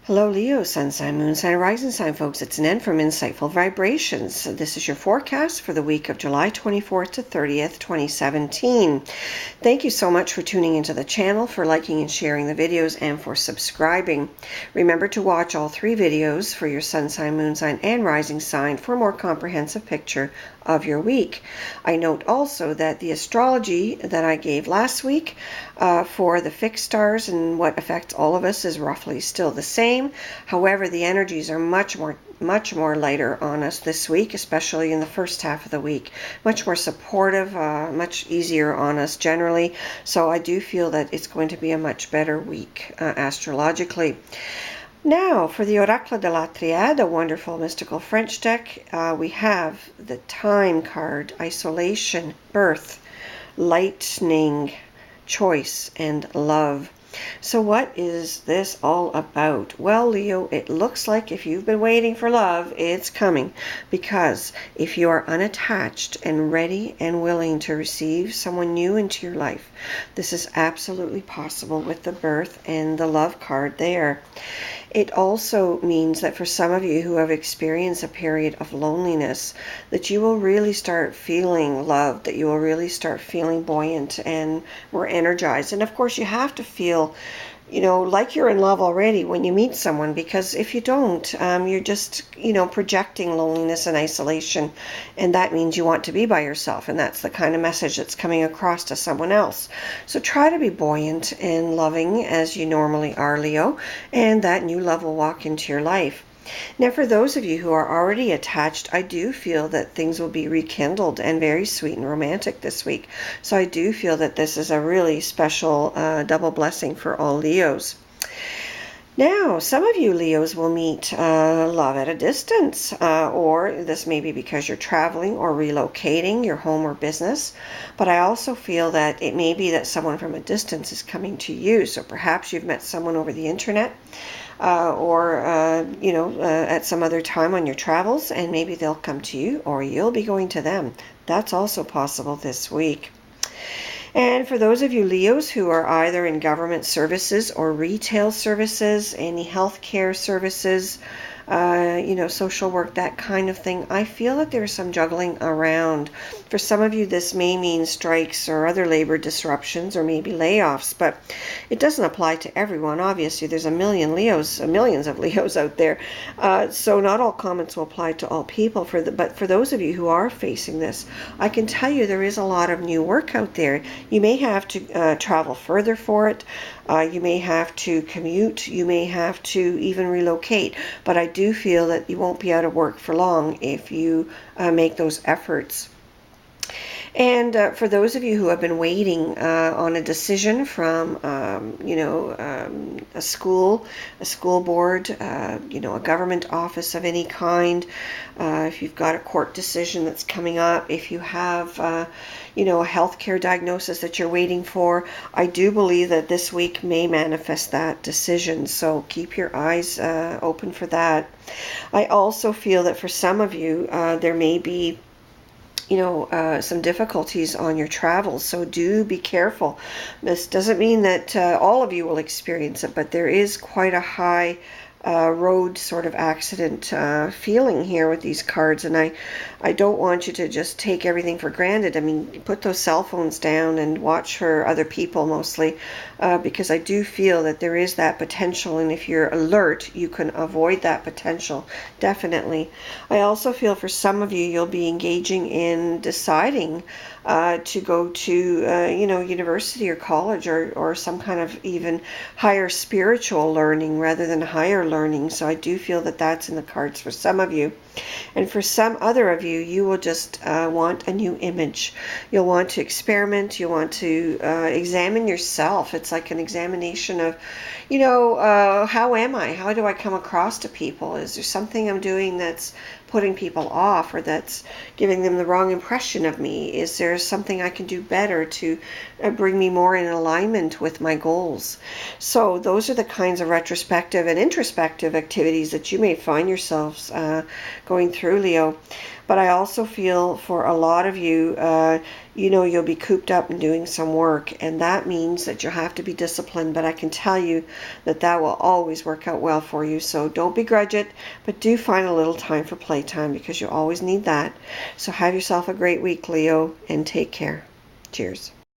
Hello Leo, Sun Sign, Moon Sign, Rising Sign folks. It's Nan from Insightful Vibrations. This is your forecast for the week of July 24th to 30th, 2017. Thank you so much for tuning into the channel, for liking and sharing the videos, and for subscribing. Remember to watch all 3 videos for your Sun Sign, Moon Sign, and Rising Sign for a more comprehensive picture of your week. I note also that the astrology that I gave last week for the fixed stars and what affects all of us is roughly still the same. However, the energies are much more lighter on us this week, especially in the first half of the week. Much more supportive, much easier on us generally. So I do feel that it's going to be a much better week astrologically. Now, for the Oracle de la Triade, a wonderful mystical French deck, we have the Time card, Isolation, Birth, Lightning, Choice, and Love. So what is this all about? Well, Leo, it looks like if you've been waiting for love, it's coming. Because if you are unattached and ready and willing to receive someone new into your life, this is absolutely possible with the Birth and the Love card there. It also means that for some of you who have experienced a period of loneliness, that you will really start feeling loved, that you will really start feeling buoyant and more energized. And of course, you have to feel, like you're in love already when you meet someone, because if you don't, you're just, projecting loneliness and isolation, and that means you want to be by yourself, and that's the kind of message that's coming across to someone else. So try to be buoyant and loving as you normally are, Leo, and that new love will walk into your life. Now, for those of you who are already attached, I do feel that things will be rekindled and very sweet and romantic this week. So I do feel that this is a really special double blessing for all Leos. Now, some of you Leos will meet love at a distance, or this may be because you're traveling or relocating your home or business. But I also feel that it may be that someone from a distance is coming to you. So perhaps you've met someone over the internet, or at some other time on your travels, and maybe they'll come to you or you'll be going to them. That's also possible this week. And for those of you Leos who are either in government services or retail services, any healthcare services, social work, that kind of thing, I feel that there's some juggling around. For some of you, this may mean strikes or other labor disruptions or maybe layoffs, but it doesn't apply to everyone. Obviously, there's millions of Leos out there, so not all comments will apply to all people. But for those of you who are facing this, I can tell you there is a lot of new work out there. You may have to travel further for it. You may have to commute. You may have to even relocate. But I do feel that you won't be out of work for long if you make those efforts. And for those of you who have been waiting on a decision from, a school board, a government office of any kind, if you've got a court decision that's coming up, if you have, a healthcare diagnosis that you're waiting for, I do believe that this week may manifest that decision. So keep your eyes open for that. I also feel that for some of you, there may be some difficulties on your travels, so do be careful. This doesn't mean that all of you will experience it, but there is quite a high road sort of accident feeling here with these cards, and I don't want you to just take everything for granted. I mean, put those cell phones down and watch for other people mostly, because I do feel that there is that potential, and if you're alert, you can avoid that potential, definitely. I also feel for some of you, you'll be engaging in deciding to go to, university or college or some kind of even higher spiritual learning rather than higher learning. So I do feel that that's in the cards for some of you. And for some other of you, you will just want a new image. You'll want to experiment. You'll want to examine yourself. It's like an examination of, how am I? How do I come across to people? Is there something I'm doing that's putting people off or that's giving them the wrong impression of me? Is there something I can do better to bring me more in alignment with my goals? So those are the kinds of retrospective and introspective activities that you may find yourselves going through, Leo. But I also feel for a lot of you, you'll be cooped up and doing some work, and that means that you have to be disciplined. But I can tell you that will always work out well for you. So don't begrudge it, but do find a little time for playtime, because you always need that. So have yourself a great week, Leo, and take care. Cheers.